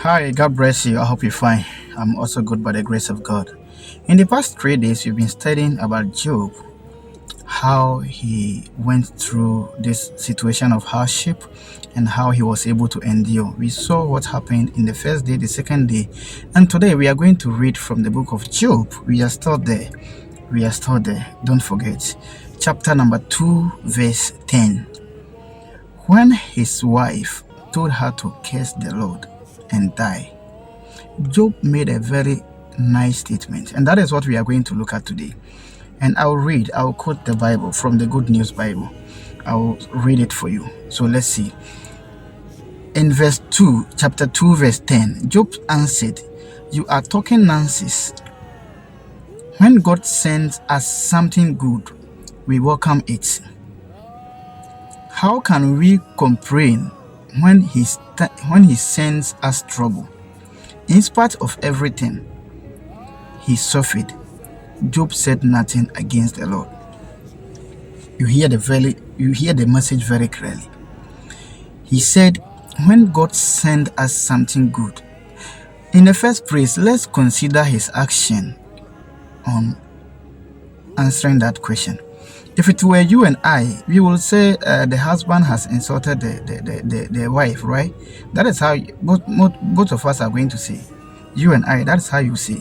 Hi, God bless you. I hope you're fine. I'm also good by the grace of God. In the past 3 days, we've been studying about Job, how he went through this situation of hardship and how he was able to endure. We saw what happened in the first day, the second day, and today we are going to read from the book of Job. We are still there. We are still there. Don't forget. Chapter number 2, verse 10. When his wife told her to curse the Lord and die, Job made a very nice statement, and that is what we are going to look at today. And I'll quote the Bible from the Good News Bible. I'll read it for you. So let's see. In verse 2, chapter 2, verse 10, Job answered, "You are talking nonsense. When God sends us something good, we welcome it. How can we complain when He sends us trouble? In spite of everything he suffered, Job said nothing against the Lord." You hear the message very clearly. He said, when God sent us something good. In the first place, let's consider his action on answering that question. If it were you and I, we will say the husband has insulted the wife, right? That is how both of us are going to say. You and I, that's how you say.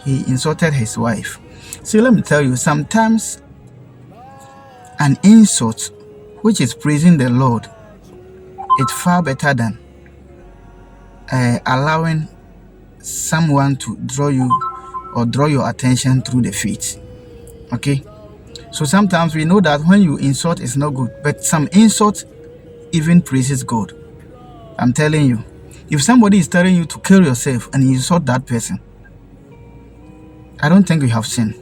He insulted his wife. So let me tell you, sometimes an insult which is praising the Lord, it's far better than allowing someone to draw your attention through the feet. Okay? So sometimes we know that when you insult, it's not good, but some insult even praises God. I'm telling you, if somebody is telling you to kill yourself and you insult that person, I don't think you have sinned.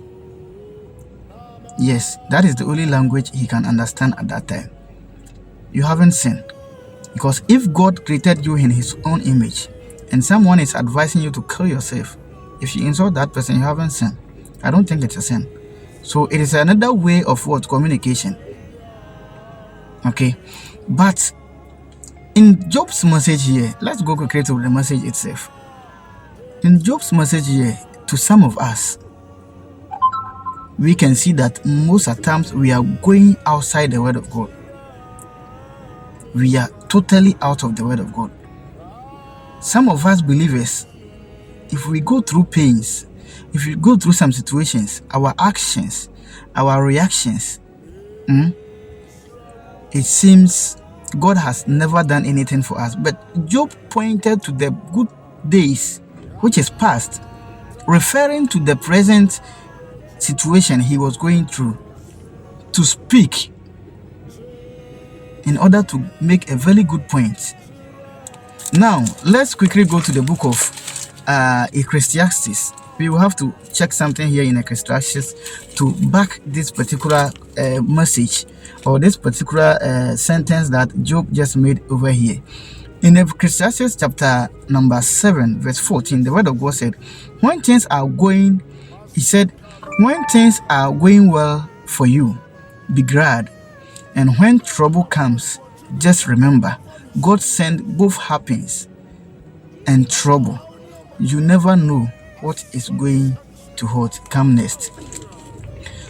Yes, that is the only language he can understand at that time. You haven't sinned. Because if God created you in his own image and someone is advising you to kill yourself, if you insult that person, you haven't sinned. I don't think it's a sin. So it is another way of communication. Okay. But in Job's message here, let's go quickly to the message itself. In Job's message here, to some of us, we can see that most of the times we are going outside the word of God. We are totally out of the word of God. Some of us believers, if we go through pains, if we go through some situations, our actions, our reactions, it seems God has never done anything for us. But Job pointed to the good days, which is past, referring to the present situation he was going through, to speak in order to make a very good point. Now, let's quickly go to the book of Ecclesiastes. We will have to check something here in Ecclesiastes to back this particular message or this particular sentence that Job just made over here. In Ecclesiastes chapter number 7, verse 14, the word of God said, when things are going well for you, be glad. And when trouble comes, just remember, God sent both happiness and trouble. You never know what is going to come next.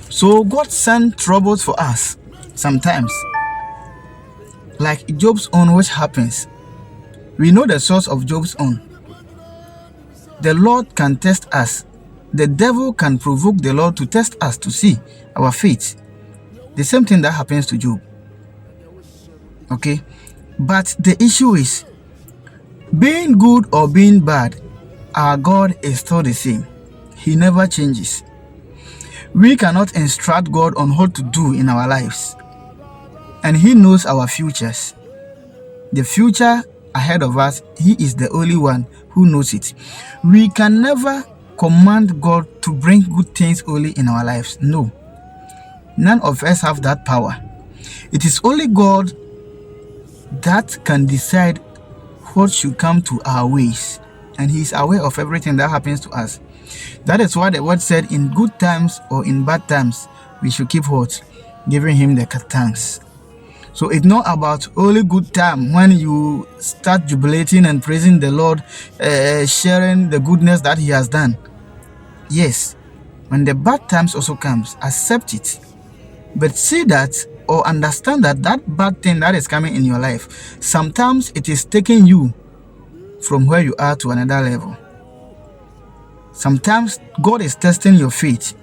So God sent troubles for us sometimes. Like Job's own, which happens. We know the source of Job's own. The Lord can test us. The devil can provoke the Lord to test us to see our faith. The same thing that happens to Job. Okay? But the issue is, being good or being bad, our God is still the same. He never changes. We cannot instruct God on what to do in our lives. And he knows our futures. The future ahead of us, he is the only one who knows it. We can never command God to bring good things only in our lives. No. None of us have that power. It is only God that can decide what should come to our ways. And he is aware of everything that happens to us. That is why the word said, in good times or in bad times, we should keep what? Giving him the thanks. So it's not about only good time when you start jubilating and praising the Lord, sharing the goodness that He has done. Yes, when the bad times also comes, accept it. But see that or understand that bad thing that is coming in your life, sometimes it is taking you from where you are to another level. Sometimes God is testing your faith.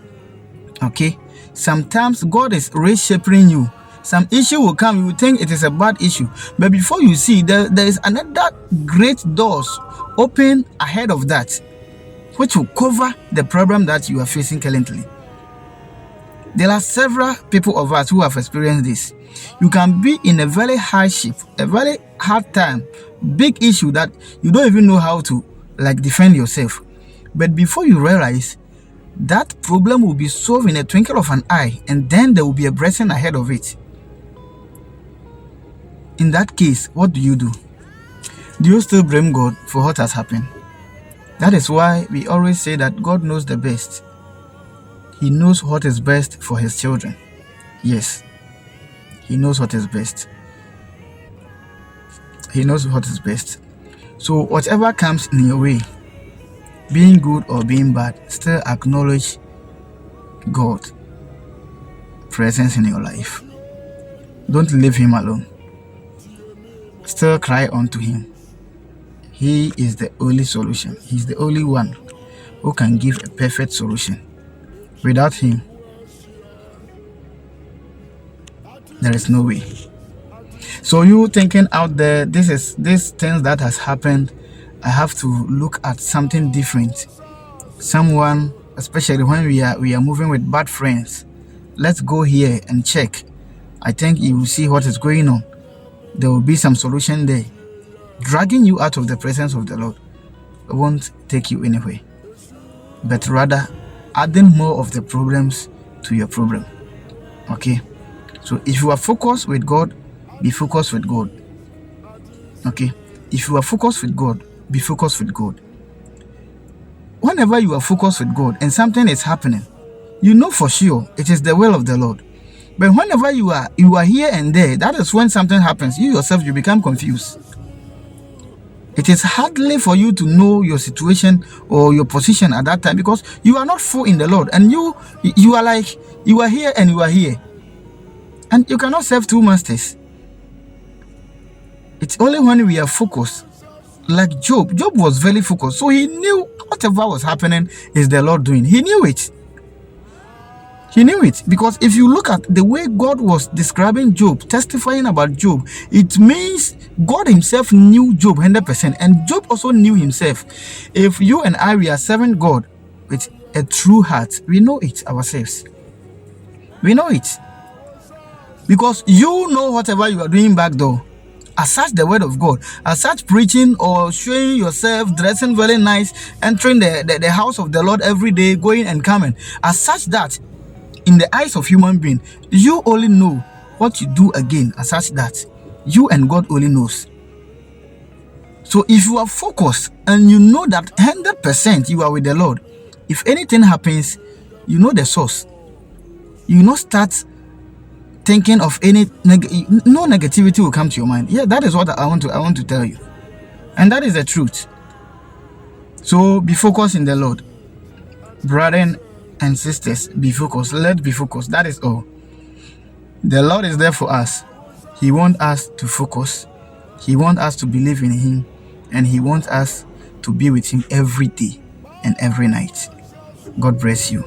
Okay? Sometimes God is reshaping you. Some issue will come, you will think it is a bad issue. But before you see, there is another great doors open ahead of that, which will cover the problem that you are facing currently. There are several people of us who have experienced this. You can be in a very hardship, a very hard time, big issue that you don't even know how to defend yourself. But before you realize, that problem will be solved in a twinkle of an eye, and then there will be a blessing ahead of it. In that case, what do you do? Do you still blame God for what has happened? That is why we always say that God knows the best. He knows what is best for His children. Yes, He knows what is best. He knows what is best. So whatever comes in your way, being good or being bad, still acknowledge God's presence in your life. Don't leave Him alone. Still cry unto Him. He is the only solution. He's the only one who can give a perfect solution. Without Him, there is no way. So you thinking out there, this things that has happened, I have to look at something different. Someone, especially when we are moving with bad friends, let's go here and check. I think you will see what is going on. There will be some solution there. Dragging you out of the presence of the Lord won't take you anywhere, but rather adding more of the problems to your problem. Okay? So if you are focused with God, be focused with God. Okay? If you are focused with God, be focused with God. Whenever you are focused with God and something is happening, you know for sure it is the will of the Lord. But whenever you are here and there, that is when something happens. You yourself, you become confused. It is hardly for you to know your situation or your position at that time, because you are not full in the Lord, and you are like, you are here and you are here, and you cannot serve two masters. It's only when we are focused, like Job. Job was very focused, so he knew whatever was happening is the Lord doing. He knew it. He knew it, because if you look at the way God was describing Job, testifying about Job, it means God Himself knew Job 100%, and Job also knew himself. If you and I, we are serving God with a true heart, we know it ourselves. We know it, because you know whatever you are doing back door. As such, the word of God, as such, preaching or showing yourself, dressing very nice, entering the house of the Lord every day, going and coming, as such that in the eyes of human being, you only know what you do again, as such that you and God only knows. So if you are focused and you know that 100% you are with the Lord, if anything happens, you know the source. You not start thinking of any no negativity will come to your mind. Yeah, that is what I want to tell you, and that is the truth. So be focused in the Lord, brethren and sisters. Be focused. Let's be focused. That is all. The Lord is there for us. He wants us to focus. He wants us to believe in Him, and He wants us to be with Him every day and every night. God bless you.